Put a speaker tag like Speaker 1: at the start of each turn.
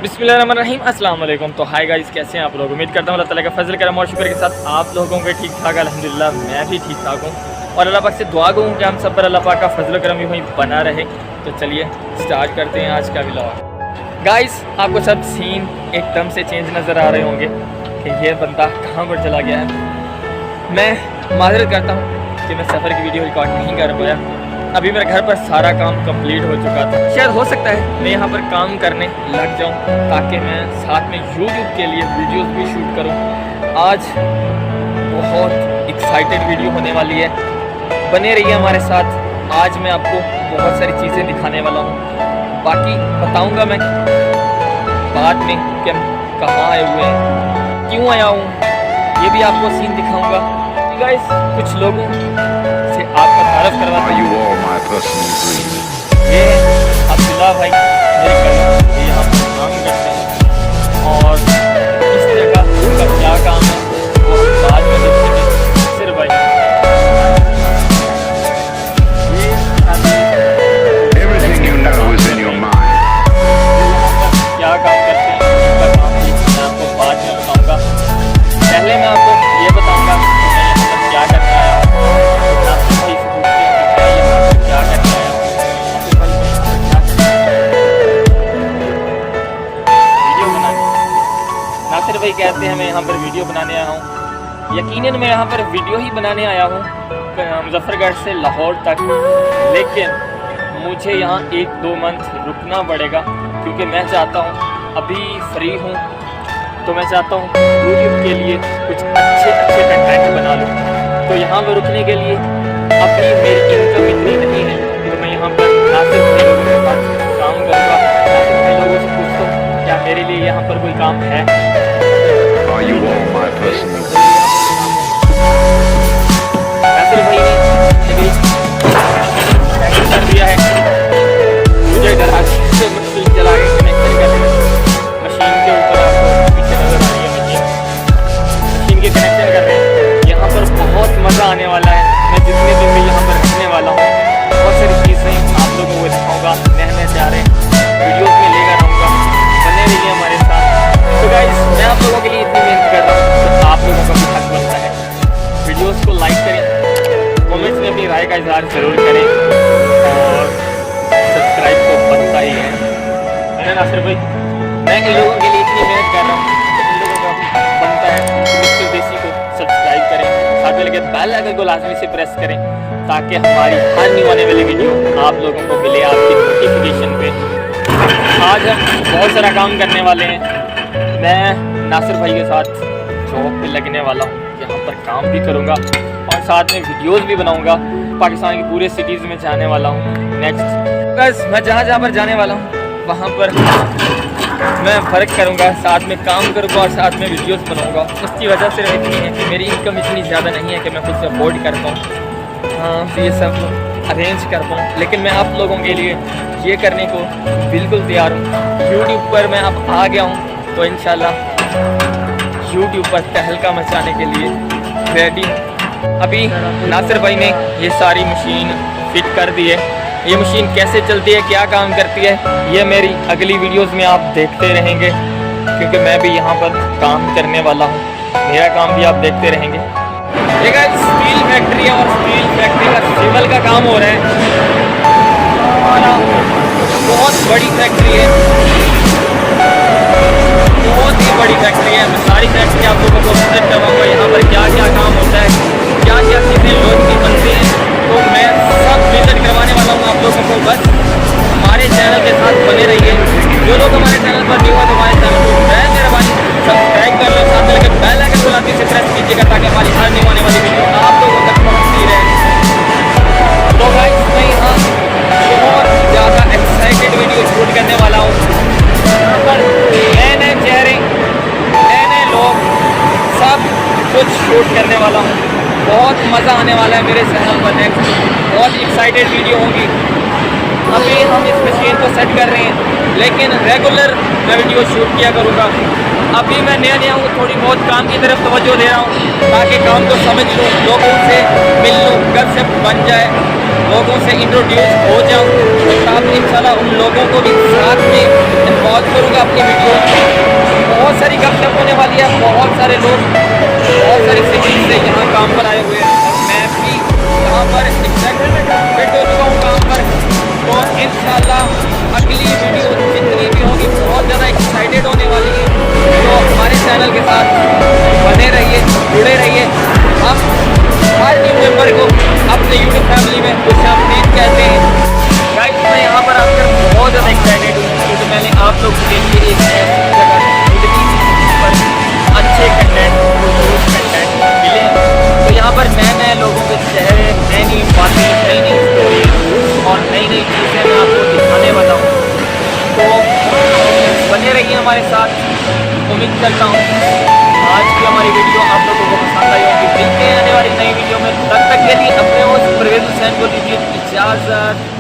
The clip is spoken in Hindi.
Speaker 1: बिस्मिल्लाहिर्रहमानिर्रहीम अस्सलाम वालेकुम। तो हाय गाइस, कैसे हैं आप लोग? उम्मीद करता हूँ अल्लाह ताला का फजल करम और शुक्र के साथ आप लोगों के ठीक ठाक। अल्हम्दुलिल्लाह मैं भी ठीक ठाक हूँ और अल्लाह पाक से दुआ गो कि हम सब पर अल्लाह पाक का फजल करम यूँ ही बना रहे। तो चलिए स्टार्ट करते हैं आज का व्लॉग। गाइस, आपको सब सीन एकदम से चेंज नज़र आ रहे होंगे कि ये बंदा कहाँ पर चला गया है। मैं माजरत करता हूँ कि मैं सफ़र की वीडियो रिकॉर्ड नहीं कर पाया। अभी मेरे घर पर सारा काम कंप्लीट हो चुका था। शायद हो सकता है मैं यहाँ पर काम करने लग जाऊँ ताकि मैं साथ में यूट्यूब के लिए वीडियोस भी शूट करूँ। आज बहुत एक्साइटेड वीडियो होने वाली है, बने रहिए हमारे साथ। आज मैं आपको बहुत सारी चीज़ें दिखाने वाला हूँ, बाकी बताऊँगा मैं बाद में कि हम कहाँ आए हुए हैं, क्यों आया हूँ, ये भी आपको सीन दिखाऊँगा। गाइस, कुछ लोगों से आपका तारफ़ करवाता हूँ। ये अब्दुल्ला भाई मेरे कज़न, ये यहाँ पर काम करते हैं और इस जगह उनका क्या काम है वो हम बाद में देखेंगे। सिर भाई क्या काम करते हैं, उनका काम मैं आपको बाद में बताऊँगा। पहले मैं आपको ये बताऊँगा क्या करना है। नासिर भाई कहते हैं मैं यहाँ पर वीडियो बनाने आया हूँ। यकीनन मैं यहाँ पर वीडियो ही बनाने आया हूँ मुजफ्फरगढ़ से लाहौर तक, लेकिन मुझे यहाँ 1-2 मंथ रुकना पड़ेगा क्योंकि मैं चाहता हूँ, अभी फ्री हूँ तो मैं चाहता हूँ यूट्यूब के लिए कुछ अच्छे कंटेंट बना लूँ। तो यहाँ पर रुकने के लिए अभी मेरी इनकम इतनी नहीं है तो मैं यहाँ पर नासिर भाई लोगों के साथ काम करूँगा। नासिर भाई लोगों से पूछता हूँ क्या मेरे लिए यहाँ पर कोई काम है। नासिर भाई ने कर दिया है मुझे से मशीन चला के कनेक्शन करने। मशीन के ऊपर आपको पीछे नजर आ रही है मशीन के कनेक्शन कर रहे हैं। यहाँ पर बहुत मज़ा आने वाला है। मैं जितने दिन भी यहाँ पर रहने वाला हूँ बहुत सारी चीज़ें आप लोगों को दिखाऊँगा, नए जा रहे वीडियोस में लेकर आऊँगा। बने रहिए हमारे साथ। तो गाइस, मैं आप लोगों के लिए इतनी मेहनत कर रहा हूँ तो आप लोगों का भी हक बनता है। वीडियोस को लाइक करें, कमेंट्स में अपनी राय का इजहार ज़रूर करें और सब्सक्राइब तो बनता ही है ना नासिर भाई। मैं इन लोगों के लिए इतनी मेहनत कर रहा हूँ तो इन लोगों का भी बनता है मिस्टर देसी को सब्सक्राइब करें, साथ में लगे बेल आइकन को लाजमी से प्रेस करें ताकि हमारी हर न्यू आने वाली वीडियो आप लोगों को मिले आपकी नोटिफिकेशन पे। आज हम बहुत सारा काम करने वाले हैं। मैं नासिर भाई के साथ जॉब पे लगने वाला हूँ, यहाँ पर काम भी करूँगा और साथ में वीडियोस भी बनाऊँगा। पाकिस्तान की पूरे सिटीज़ में जाने वाला हूँ नेक्स्ट। बस मैं जहाँ पर जाने वाला हूँ वहाँ पर मैं फ़र्क करूँगा, साथ में काम करूँगा और साथ में वीडियोस बनाऊँगा। उसकी वजह सिर्फ इतनी है कि मेरी इनकम इतनी ज़्यादा नहीं है कि मैं खुद से अफोर्ड कर पाऊँ तो ये सब अरेंज कर पाऊँ, लेकिन मैं आप लोगों के लिए ये करने को बिल्कुल तैयार हूँ। यूट्यूब पर मैं अब आ गया हूँ तो इंशाल्लाह यूट्यूब पर तहलका मचाने के लिए रेडी हूँ। अभी नासिर भाई ने ये सारी मशीन फिट कर दी है। ये मशीन कैसे चलती है, क्या काम करती है, ये मेरी अगली वीडियोस में आप देखते रहेंगे क्योंकि मैं भी यहाँ पर काम करने वाला हूँ। मेरा काम भी आप देखते रहेंगे। एक स्टील फैक्ट्री है और स्टील फैक्ट्री का सिविल का काम हो रहा है। हमारा बहुत बड़ी फैक्ट्री है, बहुत ही बड़ी फैक्ट्री है। मैं सारी फैक्ट्री आप लोगों को विजिट करवाऊँगा, यहाँ पर क्या क्या काम होता है, क्या क्या चीज़ें लोग की बनती हैं, तो मैं सब विजिट करवाने वाला हूँ आप लोगों को। बस हमारे चैनल के साथ बने रहिए। जो लोग हमारे चैनल पर न्यू है तो हमारे चैनल को मेहरबानी सब्सक्राइब कर लो, साथ में लगे बेल आइकन को लाजमी से प्रेस कीजिएगा ताकि हमारी हर न्यू आने वाली वीडियो आप लोगों तक पहुँचती रहे। तो गाइस, मैं यहाँ बहुत ज़्यादा एक्साइटेड वीडियो शूट करने वाला हूँ। यहाँ पर नए चेहरे, नए लोग, सब कुछ शूट करने वाला हूँ। बहुत मज़ा आने वाला है मेरे चैनल पर नेक्स्ट, बहुत एक्साइटेड वीडियो होंगी। अभी हम इस मशीन को सेट कर रहे हैं लेकिन रेगुलर मैं वीडियो शूट किया करूँगा। अभी मैं नया हूँ, थोड़ी बहुत काम की तरफ तवज्जो दे रहा हूँ ताकि काम को समझ लूँ, लोगों से मिल लूँ, कब से बन जाए लोगों से इंट्रोड्यूस हो जाऊँ, तो तब इंशाल्लाह उन लोगों को भी साथ में इन्वॉल्व करूँगा अपनी वीडियो में। बहुत सारी गपशप होने वाली है, बहुत सारे लोग बहुत सारी सिटीज से यहाँ काम पर आए हुए हैं और मैं भी यहाँ पर फिट हो चुका हूँ काम पर। तो इंशाल्लाह अगली वीडियो जितनी भी होगी बहुत ज़्यादा एक्साइटेड होने वाली है। तो हमारे चैनल के साथ बने रहिए, जुड़े रहिए। हम हर न्यू मेंबर को अपने यूट्यूब फैमिली में खुशामदीद कहते हैं। गाइस मैं यहाँ पर आकर बहुत ज़्यादा एक्साइटेड हूँ क्योंकि मैंने आप लोगों के लिए एक ऐसी जगह ढूंढी पर अच्छे कंटेंट मिले। तो यहाँ पर नए नए लोगों के चेहरे, नई नई बातें, नई नई स्टोरी और नई नई चीज़ें मैं आपको दिखाने वाला हूँ। तो बने रहिए हमारे साथ। उम्मीद करता हूँ आज की हमारी वीडियो आप लोगों को पसंद आई होगी। मिलते हैं आने वाली नई वीडियो में, तब तक के लिए अपने होस्ट परवेज़ हुसैन को दीजिए इजाज़त।